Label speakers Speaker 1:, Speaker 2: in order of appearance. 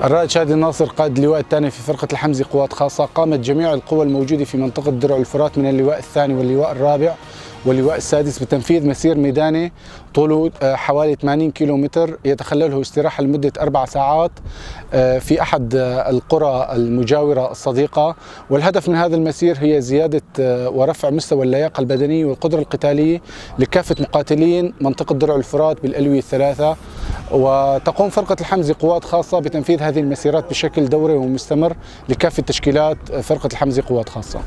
Speaker 1: الرائد شادي الناصر قائد اللواء الثاني في فرقة الحمزي قوات خاصة، قامت جميع القوى الموجودة في منطقة درع الفرات من اللواء الثاني واللواء الرابع واللواء السادس بتنفيذ مسير ميداني طوله حوالي 80 كيلومتر يتخلله استراحة لمدة 4 ساعات في أحد القرى المجاورة الصديقة. والهدف من هذا المسير هي زيادة ورفع مستوى اللياقة البدنية والقدرة القتالية لكافة مقاتلين منطقة درع الفرات بالألوية الثلاثة. وتقوم فرقة الحمزي قوات خاصة بتنفيذ هذه المسيرات بشكل دوري ومستمر لكافة تشكيلات فرقة الحمزي قوات خاصة.